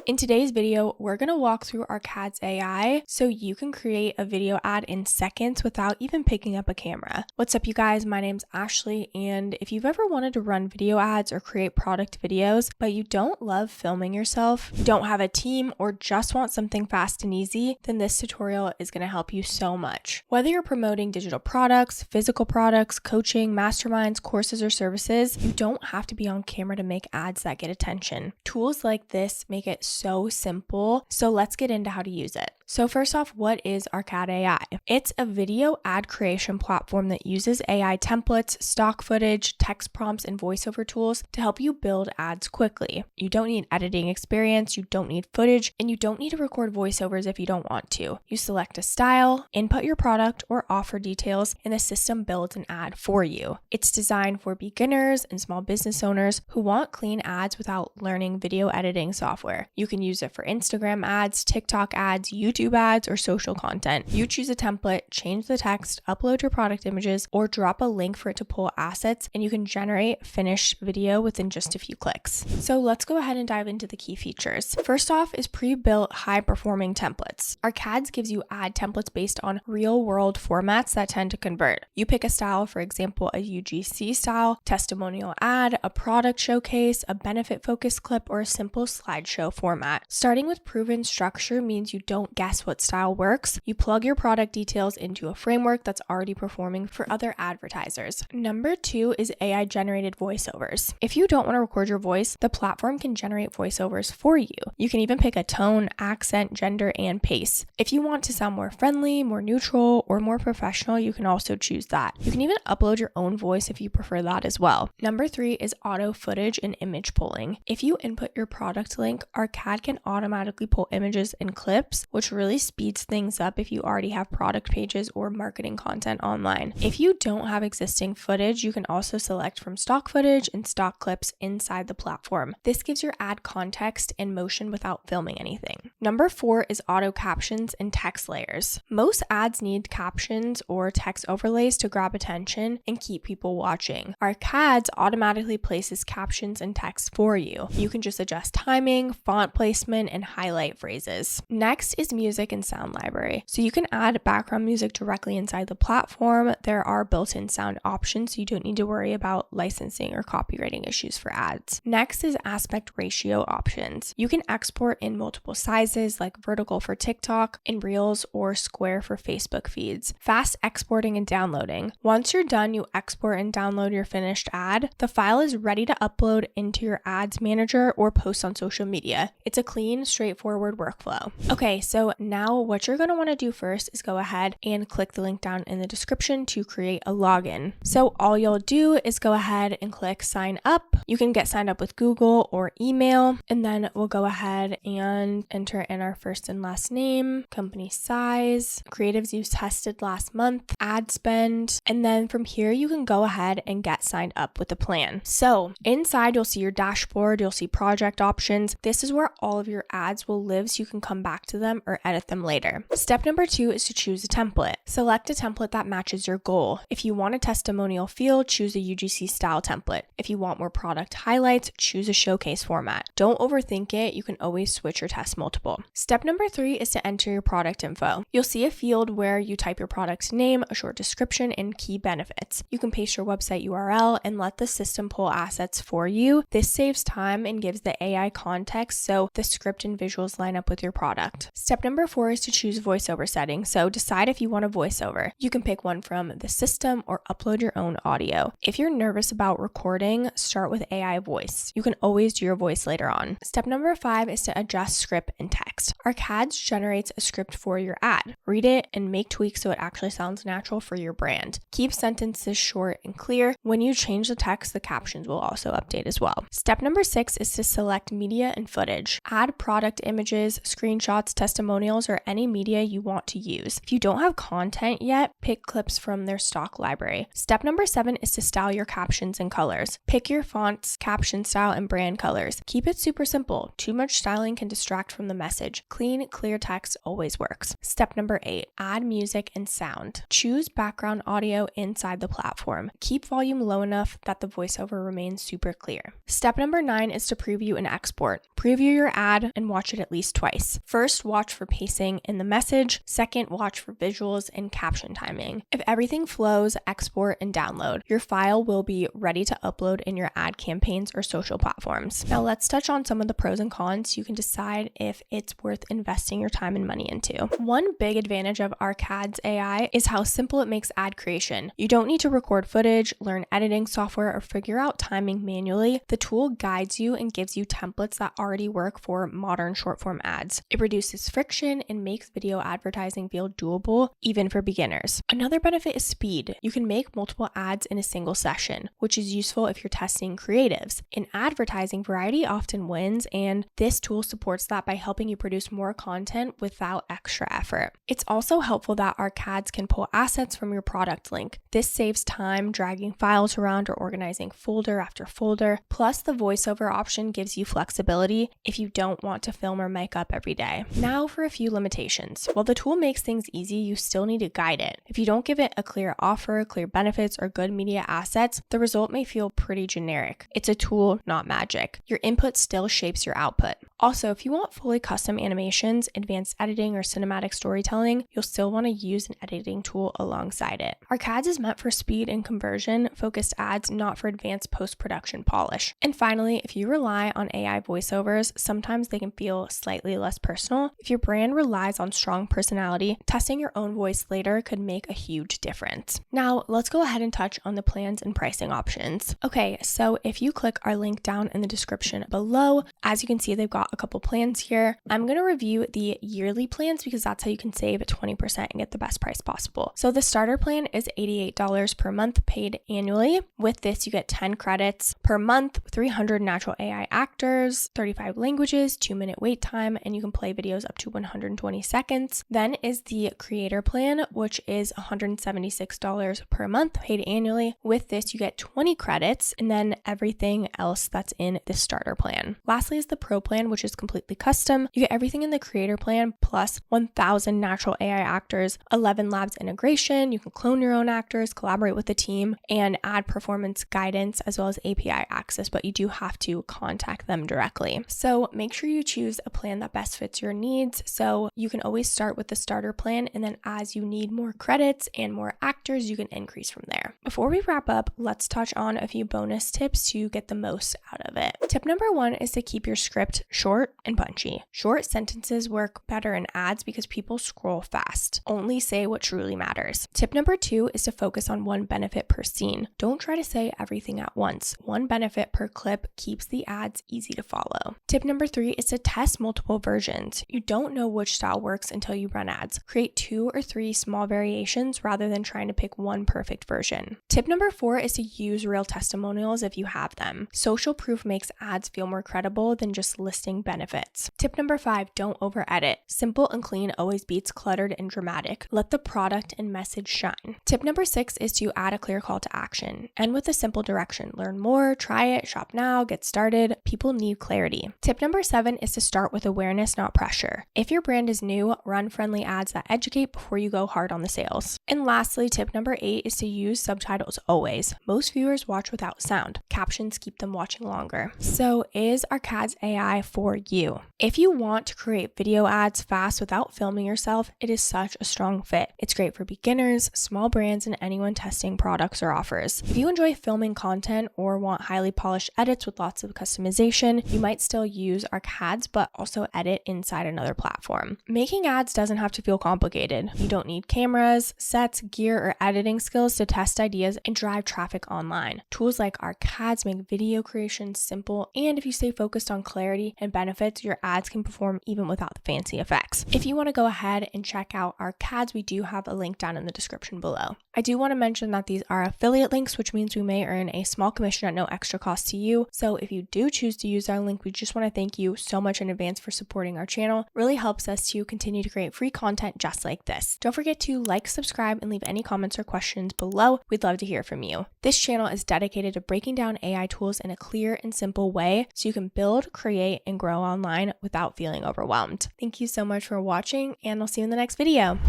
In today's video, we're going to walk through Arcade's AI so you can create a video ad in seconds without even picking up a camera. What's up, you guys? My name's Ashley, and if you've ever wanted to run video ads or create product videos, but you don't love filming yourself, don't have a team, or just want something fast and easy, then this tutorial is going to help you so much. Whether you're promoting digital products, physical products, coaching, masterminds, courses, or services, you don't have to be on camera to make ads that get attention. Tools like this make it so simple, so let's get into how to use it. So first off, what is Arcade AI? It's a video ad creation platform that uses AI templates, stock footage, text prompts, and voiceover tools to help you build ads quickly. You don't need editing experience, you don't need footage, and you don't need to record voiceovers if you don't want to. You select a style, input your product or offer details, and the system builds an ad for you. It's designed for beginners and small business owners who want clean ads without learning video editing software. You can use it for Instagram ads, TikTok ads, YouTube ads, or social content. You choose a template, change the text, upload your product images, or drop a link for it to pull assets, and you can generate finished video within just a few clicks. So let's go ahead and dive into the key features. First off is pre-built high-performing templates. Arcades gives you ad templates based on real-world formats that tend to convert. You pick a style, for example, a UGC style, testimonial ad, a product showcase, a benefit-focused clip, or a simple slideshow format. Starting with proven structure means you don't guess what style works. You plug your product details into a framework that's already performing for other advertisers. Number 2 is AI generated voiceovers. If you don't want to record your voice, the platform can generate voiceovers for you. You can even pick a tone, accent, gender, and pace. If you want to sound more friendly, more neutral, or more professional, you can also choose that. You can even upload your own voice if you prefer that as well. Number 3 is auto footage and image pulling. If you input your product link, Arcade can automatically pull images and clips, which really speeds things up if you already have product pages or marketing content online. If you don't have existing footage, you can also select from stock footage and stock clips inside the platform. This gives your ad context and motion without filming anything. Number 4 is auto captions and text layers. Most ads need captions or text overlays to grab attention and keep people watching. Arcades automatically places captions and text for you. You can just adjust timing, font placement, and highlight phrases. Next is music and sound library. So you can add background music directly inside the platform. There are built-in sound options, so you don't need to worry about licensing or copywriting issues for ads. Next is aspect ratio options. You can export in multiple sizes like vertical for TikTok, and Reels, or square for Facebook feeds. Fast exporting and downloading. Once you're done, you export and download your finished ad. The file is ready to upload into your ads manager or post on social media. It's a clean, straightforward workflow. Okay, so now what you're going to want to do first is go ahead and click the link down in the description to create a login. So all you'll do is go ahead and click sign up. You can get signed up with Google or email, and then we'll go ahead and enter in our first and last name, company size, creatives you tested last month, ad spend, and then from here you can go ahead and get signed up with the plan. So inside you'll see your dashboard, you'll see project options. This is where all of your ads will live, so you can come back to them or edit them later. Step number 2 is to choose a template. Select a template that matches your goal. If you want a testimonial feel, choose a UGC style template. If you want more product highlights, choose a showcase format. Don't overthink it. You can always switch or test multiple. Step number 3 is to enter your product info. You'll see a field where you type your product's name, a short description, and key benefits. You can paste your website URL and let the system pull assets for you. This saves time and gives the AI context so the script and visuals line up with your product. Step number 4 is to choose voiceover settings. So decide if you want a voiceover. You can pick one from the system or upload your own audio. If you're nervous about recording, start with AI voice. You can always do your voice later on. Step number 5 is to adjust script and text. Arcades generates a script for your ad. Read it and make tweaks so it actually sounds natural for your brand. Keep sentences short and clear. When you change the text, the captions will also update as well. Step number 6 is to select media and footage. Add product images, screenshots, testimonials, testimonials, or any media you want to use. If you don't have content yet, pick clips from their stock library. Step number 7 is to style your captions and colors. Pick your fonts, caption style, and brand colors. Keep it super simple. Too much styling can distract from the message. Clean, clear text always works. Step number 8, add music and sound. Choose background audio inside the platform. Keep volume low enough that the voiceover remains super clear. Step number 9 is to preview and export. Preview your ad and watch it at least twice. First, watch for pacing in the message. Second, watch for visuals and caption timing. If everything flows, export and download. Your file will be ready to upload in your ad campaigns or social platforms. Now let's touch on some of the pros and cons so you can decide if it's worth investing your time and money into. One big advantage of Arcade's AI is how simple it makes ad creation. You don't need to record footage, learn editing software, or figure out timing manually. The tool guides you and gives you templates that already work for modern short-form ads. It reduces friction and makes video advertising feel doable, even for beginners. Another benefit is speed. You can make multiple ads in a single session, which is useful if you're testing creatives. In advertising, variety often wins, and this tool supports that by helping you produce more content without extra effort. It's also helpful that Arcades can pull assets from your product link. This saves time dragging files around or organizing folder after folder. Plus, the voiceover option gives you flexibility if you don't want to film or mic up every day. Now for a few limitations. While the tool makes things easy, you still need to guide it. If you don't give it a clear offer, clear benefits, or good media assets, the result may feel pretty generic. It's a tool, not magic. Your input still shapes your output. Also, if you want fully custom animations, advanced editing, or cinematic storytelling, you'll still want to use an editing tool alongside it. Arcades is meant for speed and conversion-focused ads, not for advanced post-production polish. And finally, if you rely on AI voiceovers, sometimes they can feel slightly less personal. If your brand relies on strong personality, testing your own voice later could make a huge difference. Now, let's go ahead and touch on the plans and pricing options. Okay, so if you click our link down in the description below, as you can see, they've got a couple plans here. I'm going to review the yearly plans because that's how you can save 20% and get the best price possible. So the starter plan is $88 per month paid annually. With this, you get 10 credits per month, 300 natural AI actors, 35 languages, 2-minute wait time, and you can play videos up to 120 seconds. Then is the creator plan, which is $176 per month paid annually. With this, you get 20 credits and then everything else that's in the starter plan. Lastly is the pro plan, which is completely custom. You get everything in the creator plan plus 1,000 natural AI actors, 11 labs integration. You can clone your own actors, collaborate with the team, and add performance guidance as well as API access, but you do have to contact them directly. So make sure you choose a plan that best fits your needs. So you can always start with the starter plan, and then as you need more credits and more actors, you can increase from there. Before we wrap up, let's touch on a few bonus tips to get the most out of it. Tip number 1 is to keep your script short and punchy. Short sentences work better in ads because people scroll fast. Only say what truly matters. Tip number 2 is to focus on one benefit per scene. Don't try to say everything at once. One benefit per clip keeps the ads easy to follow. Tip number 3 is to test multiple versions. You don't know which style works until you run ads. Create 2 or 3 small variations rather than trying to pick one perfect version. Tip number 4 is to use real testimonials if you have them. Social proof makes ads feel more credible than just listing benefits. Tip number 5, don't over edit. Simple and clean always beats cluttered and dramatic. Let the product and message shine. Tip number 6 is to add a clear call to action. End with a simple direction. Learn more, try it, shop now, get started. People need clarity. Tip number 7 is to start with awareness, not pressure. If your brand is new, run friendly ads that educate before you go hard on the sales. And lastly, tip number 8 is to use subtitles always. Most viewers watch without sound. Captions keep them watching longer. So is Arcade's AI for you? If you want to create video ads fast without filming yourself, it is such a strong fit. It's great for beginners, small brands, and anyone testing products or offers. If you enjoy filming content or want highly polished edits with lots of customization, you might still use Arcades, but also edit inside another platform. Making ads doesn't have to feel complicated. You don't need cameras, sets, gear, or editing skills to test ideas and drive traffic online. Tools like Arcades make video creation simple, and if you stay focused on clarity and and benefits, your ads can perform even without the fancy effects. If you want to go ahead and check out our CADs, we do have a link down in the description below. I do want to mention that these are affiliate links, which means we may earn a small commission at no extra cost to you. So if you do choose to use our link, we just want to thank you so much in advance for supporting our channel. It really helps us to continue to create free content just like this. Don't forget to like, subscribe, and leave any comments or questions below. We'd love to hear from you. This channel is dedicated to breaking down AI tools in a clear and simple way so you can build, create, and grow online without feeling overwhelmed. Thank you so much for watching, and I'll see you in the next video.